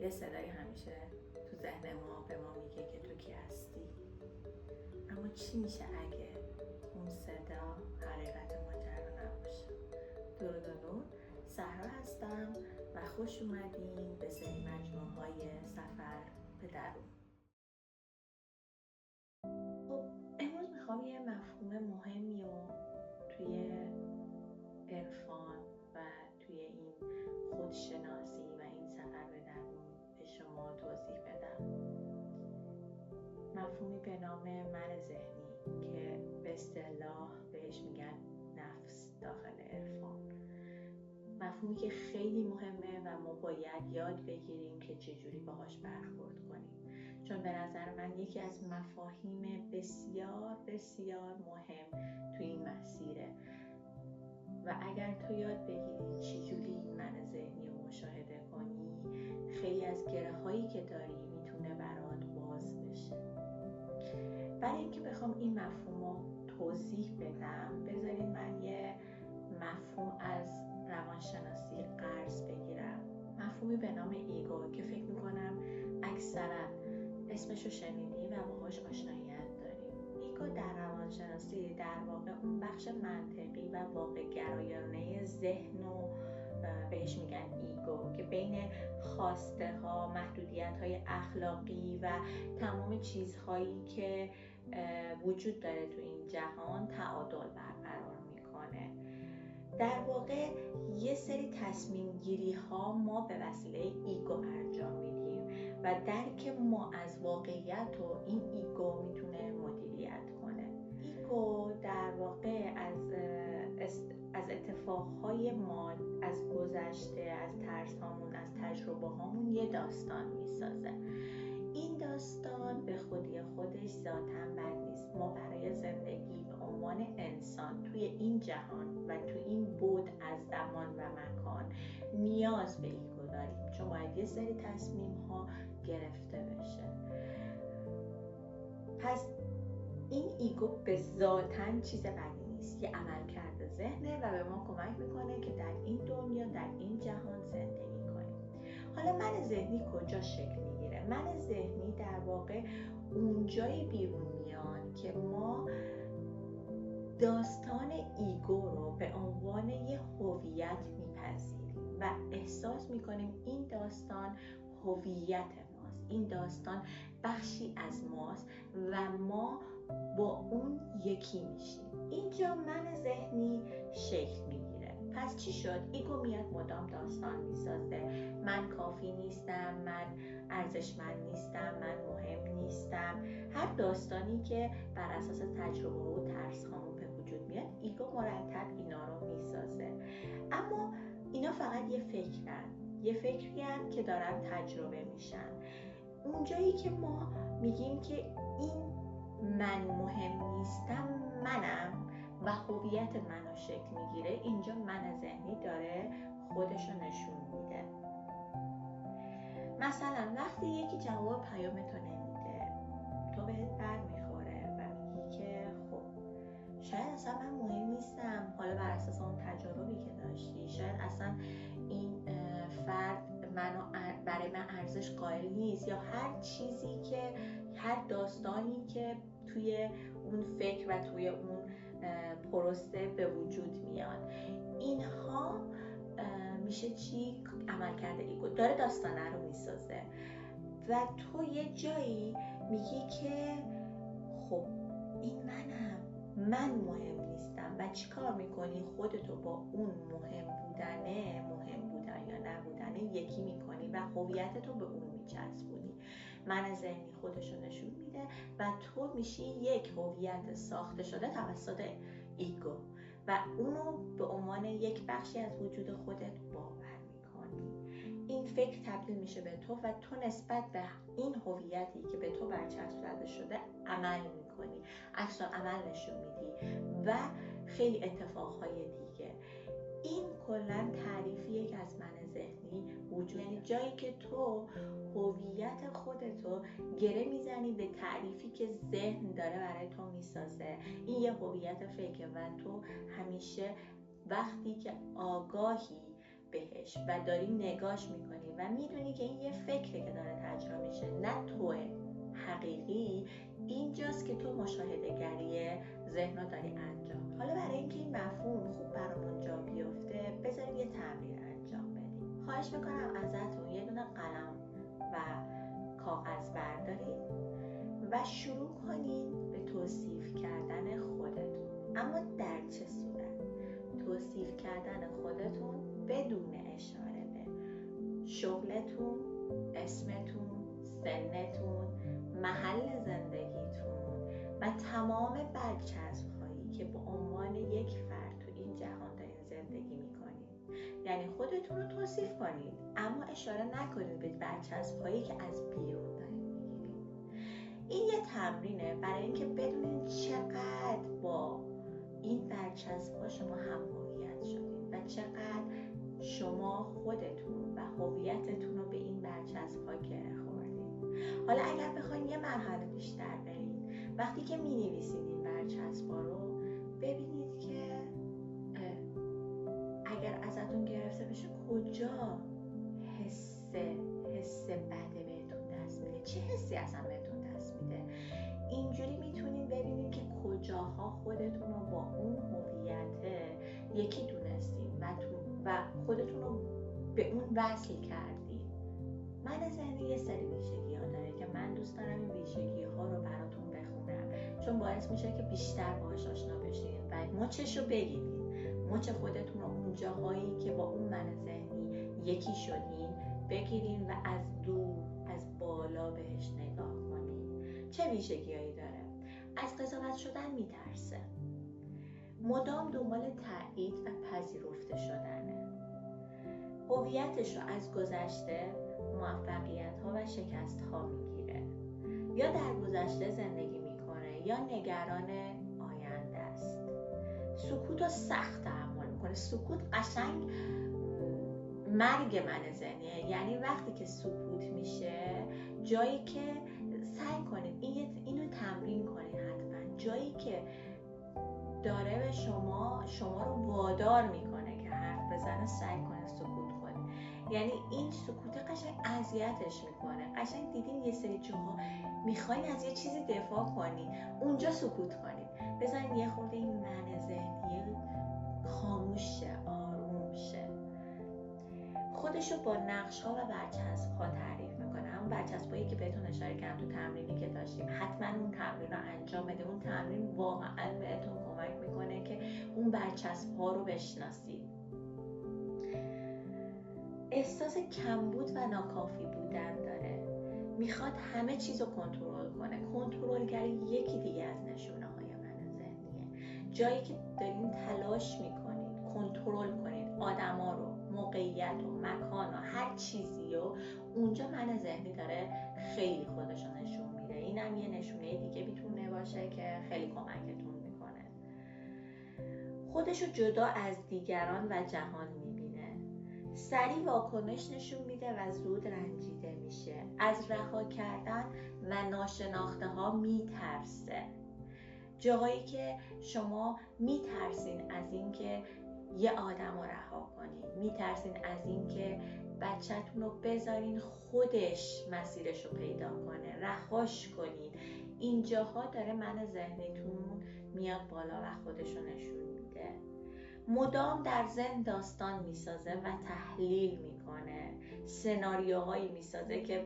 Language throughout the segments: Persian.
یه صدایی همیشه تو ذهن ما به ما میگه که تو کی هستی. اما چی میشه اگه اون صدا حقیقت ماجرا نباشه؟ درود و نور، سهرا هستم و خوش اومدین به سری مجموعه‌های سفر به درون. خب امروز میخوام یه مفهوم مهمی رو توی عرفان و توی این خودشناسی و این سفر به درون به شما توضیح بدم. مفهومی به نام من ذهنی که به اصطلاح بهش میگن نفس داخل عرفان. مفهومی که خیلی مهمه و ما باید یاد بگیریم که چجوری باهاش برخورد کنیم، چون به نظر من یکی از مفاهیم بسیار بسیار مهم توی این مسیره و اگر تو یاد بگیری چجوری این من ذهنی رو مشاهده کنی، خیلی از گره هایی که داری میتونه برات باز بشه. برای اینکه بخوام این مفهوم رو توضیح بدم، بذارید من یه مفهوم از روانشناسی قرض بگیرم. مفهومی به نام ایگو که فکر میکنم اکثرا اسمشو شنیدی و باهاش آشناییت داریم. ایگو در روانشناسی در واقع اون بخش منطقی و واقع گرایانه ذهن رو بهش میگن ایگو که بین خواسته ها، محدودیت های اخلاقی و تمام چیزهایی که وجود داره تو این جهان تعادل برقرار میکنه. در واقع یه سری تصمیم گیری ها ما به وسیله ایگو انجام میدیم و درک ما از واقعیت رو این ایگو میتونه مدیریت کنه. ایگو در واقع از اتفاقهای ما، از گذشته، از ترس هامون، از تجربه هامون یه داستان میسازه. این داستان به خودی خودش ذاتاً بد نیست. ما برای زندگی به عنوان انسان توی این جهان و توی این بعد از زمان و مکان نیاز به ایگو داریم، چون باید یه سری تصمیم ها گرفته بشه. پس این ایگو به ذاتاً چیز بدی نیست، یه عملکرد ذهنه و به ما کمک میکنه که در این دنیا، در این جهان زندگی کنیم. حالا من ذهنی کجا شکل میگیره؟ من ذهنی در واقع اونجای بیرون میاد که ما داستان ایگو رو به عنوان یه هویت میپذیریم و احساس میکنیم این داستان هویت ماست، این داستان بخشی از ماست و ما با اون یکی میشیم. اینجا من ذهنی شکل میگیره. پس چی شد؟ ایگو میاد مدام داستان میسازه. من کافی نیستم، من ارزشمند نیستم، من مهم نیستم. هر داستانی که بر اساس تجربه و ترس هامون به وجود میاد، ایگو مرتب اینا رو میسازه. اما اینا فقط یه فکرین که دارن تجربه میشن. اونجایی که ما میگیم که این من مهم نیستم، منم و هویت منو شکل میگیره، اینجا من ذهنی داره خودشو نشون میده. مثلا وقتی یکی جواب پیامتو نمیده، تو بهت بر میخوره و میگی که خب شاید اصلا من مهم نیستم، حالا بر اساس اون تجربی که داشتی شاید اصلا این فرد برای من ارزش قائل نیست، یا هر چیزی که، هر داستانی که توی اون فکر و توی اون پروسه به وجود میاد. اینها میشه چی؟ عملکرد ایگو داره داستانه رو میسازه و تو یه جایی میگی که خب این من مهم نیستم و چی کار میکنی؟ خودتو با اون مهم بودن یا نبودن یکی میکنی و هویتتو به اون میچسبونی. من ذهنی خودشو نشون میده و تو میشی یک هویت ساخته شده توسط ایگو و اونو به عنوان یک بخشی از وجود خودت باور میکنی. این فکر تبدیل میشه به تو و تو نسبت به این هویتی که به تو برچسب زده شده عمل میکنی، عکس عمل نشون میدی و خیلی اتفاقهای دیگه. این کلا تعریفیه که از من ذهنی وجود، یعنی جایی که تو هویت خودتو گره میزنی به تعریفی که ذهن داره برای تو میسازه. این یه هویت فیکه و تو همیشه وقتی که آگاهی بهش و داری نگاش میکنی و میدونی که این یه فکره که داره تجربه میشه، نه توه حقیقی، اینجاست که تو مشاهده گری ذهن رو داری انجام. حالا برای اینکه این مفهوم خوب برامون جا بیفته بذاریم یه تمرین انجام بدیم. خواهش میکنم ازتون یه دونه قلم و کاغذ بردارید و شروع کنید به توصیف کردن خودتون. اما در چه صورت؟ توصیف کردن خودتون بدون اشاره به شغلتون، اسمتون، سنتون، محل زندگیتون و تمام برچسب‌هایی که به عنوان یک فرد تو این جهان دارین زندگی میکنید. یعنی خودتون رو توصیف کنید اما اشاره نکنید به برچسب‌هایی که از بیرون دارین میگیرید. این یه تمرینه برای اینکه بدونید چقدر با این برچسب‌ها شما هم هویت شدید و چقدر شما خودتون و هویتتون رو به این برچسب‌ها گره خوردید. حالا اگر بخواید یه مرحله بیشتر برید، وقتی که می‌نویسید این برچسب‌ها رو ببینید که اگر ازتون گرفته بشه کجا حس بده بهتون دست میده، چه حسی اصلا بهتون دست میده. اینجوری میتونید ببینید که کجاها خودتون رو با اون هویت یکی دونستین و خودتون رو به اون وصل کردین. من ذهنی یه سری ویژگی ها داره که من دوست دارم این ویژگی ها رو براتون بخونم، چون باعث میشه که بیشتر باهاش آشنا بشین و مچش رو بگیرید. مچ خودتون رو اون جاهایی که با اون من ذهنی یکی شدین بگیرین و از دور از بالا بهش نگاه کنین. چه ویژگی‌هایی داره؟ از قضاوت شدن میترسه، مدام دنبال تایید و پذیرفته شدنه، هویتش رو از گذشته، موفقیت‌ها و شکست‌ها میگیره، یا در گذشته زندگی میکنه یا نگران آینده است. سکوت رو سخت تحمل میکنه. سکوت قشنگ مرگ من ذهنیه. یعنی وقتی که سکوت میشه، جایی که سعی کنید اینو تمرین کنید حتما، جایی که داره به شما رو وادار میکنه که حرف بزنه، سعی کنید سکوت کنید. یعنی این سکوت قشنگ اذیتش میکنه. قشنگ دیدین یه سری جاها میخواین از یه چیزی دفاع کنید، اونجا سکوت کنید. بذارین یه خورده این من ذهنی خاموش شه، آروم شه. خودشو با نقش‌ها و برچسب‌ها تعریف میکنه. اون برچسبایی که بهتون اشاره کردم تو تمرینی که داشتیم، حتما اون تمرین رو انجام بده. اون تمرین واقعا بهتون کمک میکنه که اون برچسب‌ها رو بشناسید. احساس کمبود و ناکافی بودن داره. میخواد همه چیز رو کنترل کنه. کنترلگری یکی دیگه از نشونه‌های من ذهنیه. جایی که دارین تلاش میکنید کنترل کنید آدما رو، موقعیت و مکان و هر چیزی رو، اونجا من ذهنی داره خیلی خودش رو نشون میده. اینم یه نشونه دیگه میتونه باشه که خیلی کمکتون میکنه. خودش رو جدا از دیگران و جهان میبینه. سریع واکنش نشون میده و زود رنجیده میشه. از رها کردن و ناشناخته ها میترسه. جاهایی که شما میترسین از اینکه یه آدم رو رها کنین، میترسین از اینکه بچه‌تون رو بذارین خودش مسیرش رو پیدا کنه، رهاش کنین. اینجاها داره من ذهنیتون میاد بالا و خودش رو نشون میده. مدام در ذهن داستان میسازه و تحلیل میکنه، سناریوهایی میسازه که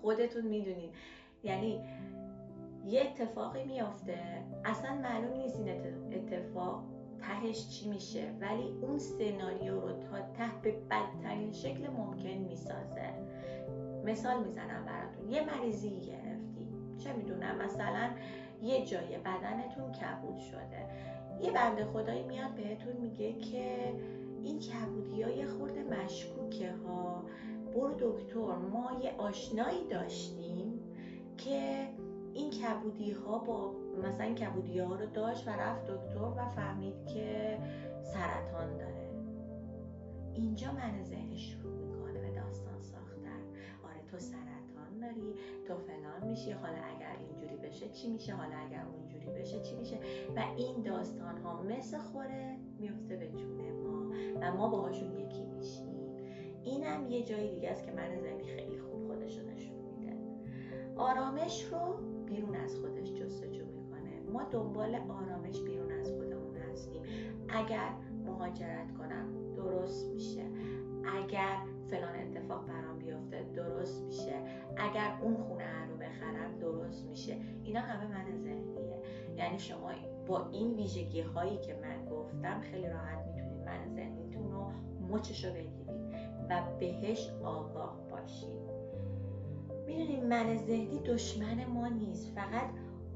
خودتون میدونین. یعنی یه اتفاقی میافته، اصلا معلوم نیست این اتفاق تهش چی میشه، ولی اون سناریو رو تا ته به بدترین شکل ممکن میسازه. مثال میزنم براتون. یه مریضی گرفتی، چه میدونم مثلا یه جای بدنتون کبود شده، یه بنده خدایی میاد بهتون میگه که این کبودی ها یه خورده مشکوکه ها، برو دکتر. ما یه آشنایی داشتیم که این کبودی ها با مثلا کبودی ها رو داشت و رفت دکتر و فهمید که سرطان داره. اینجا من ذهنی شروع میکنه به داستان ساختن. آره تو سرطان داری، تو فلان میشی، حالا اگر اینجوری بشه چی میشه، حالا اگر اونجوری بشه چی میشه. و این داستان ها مثل خوره میفته به جون ما و ما باهاشون یکی میشیم. اینم یه جای دیگه است که من ذهنی خیلی خوب خودش رو نشون میده. آرامش رو بیرون از خودش جستجو میکنه. ما دنبال آرامش بیرون از خودمون هستیم. اگر مهاجرت کنم درست میشه، اگر فلان اتفاق برام بیفته درست میشه، اگر اون خونه رو بخرم درست میشه. اینا همه من ذهنیه. یعنی شما با این ویژگی هایی که من گفتم خیلی راحت میتونید من ذهنیتون رو مچشو بگیرید و بهش آگاه باشید. میدونید من ذهنی دشمن ما نیست، فقط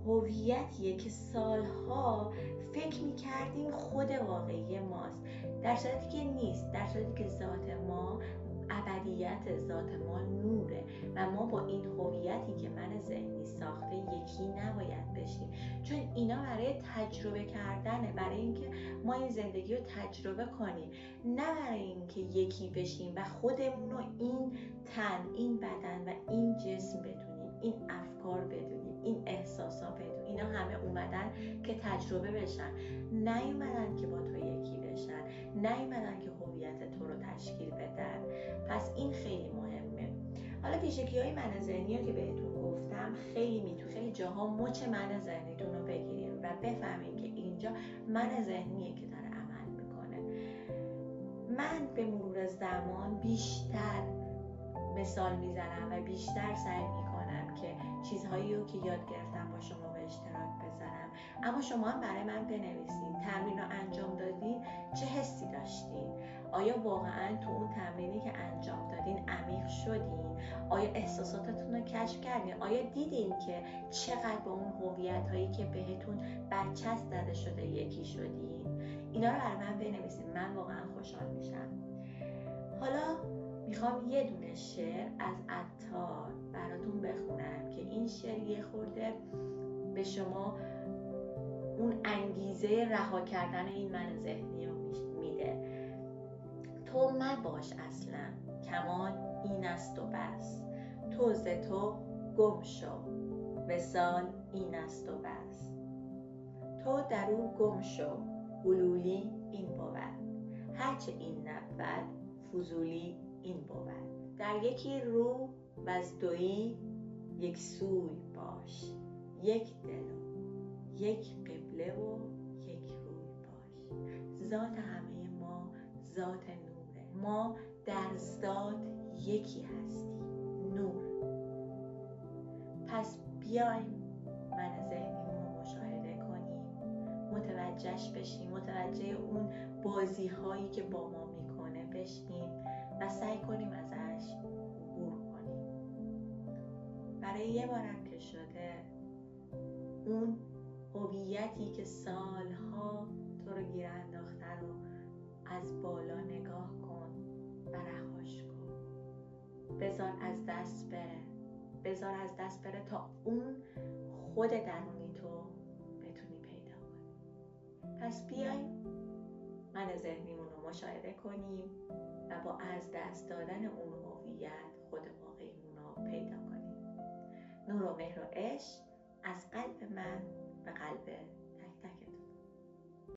هویتیه که سالها فکر میکردیم خود واقعی ماست، در صورتی که نیست، در صورتی که ذات ما ابدیت، ذات ما نوره و ما با این هویتی که من ذهنی ساخته یکی نباید بشیم، چون اینا برای تجربه کردنه، برای اینکه ما این زندگی رو تجربه کنیم، نه برای اینکه یکی بشیم و خودمون رو این تن، این بدن و این جسم بدونیم، این افکار بدونیم، این احساسات بدونیم. اینا همه اومدن که تجربه بشن، نیومدن که با تو یکی بشن، نیومدن که هویت تو رو تشکیل بدن. پس این خیلی مهمه. حالا ویژگی‌های من ذهنی رو که بهتون گفتم، خیلی جاها مچ من ذهنیتون رو بگیریم و بفهمین که اینجا من ذهنیه که داره عمل میکنه. من به مرور زمان بیشتر مثال میزنم و بیشتر سعی میکنم که چیزهایی رو که یاد گرفتم با شما به اشتراک بذارم. اما شما هم برای من بنویسین تمرین رو انجام دادین چه حسی داشتین؟ آیا واقعا تو اون تمرینی که انجام دادین عمیق شدین؟ آیا احساساتتون رو کشف کردین؟ آیا دیدین که چقدر با اون هویت هایی که بهتون برچسب زده شده یکی شدین؟ اینا رو برای من بنویسین، من واقعا خوشحال میشم. حالا میخوام یه دونه شعر از عطار براتون بخونم که این شعر یه خورده به شما اون انگیزه رها کردن این من ذهنی رو میده. تو مباش اصلا، کمان این است و بس، تو ز تو گم شو، وصال این است و بس. تو در او گم شو، حلولی این بود، هرچه این نبود فضولی این بود. در یکی رو و از دویی یک سوی باش، یک دل و یک قبله و یک روی باش. ذات همه ما ذات نوره، ما در ذات یکی هستیم، نور. پس بیایم من ذهنیمون رو مشاهده کنیم، متوجهش بشیم، متوجه اون بازی هایی که با ما میکنه بشیم و سعی کنیم ازش عبور کنیم. برای یه بارم که شده اون هویتی که سالها تو رو گیر انداخته رو از بالا نگاه کن و رهاش کن. بذار از دست بره، بذار از دست بره تا اون خود درونی تو بتونی پیدا کنی. پس بیایم من ذهنیمون رو مشاهده کنیم و با از دست دادن اون هویت خود واقعیمون رو پیدا کنیم. نور و مهر و عشق از قلب من به قلب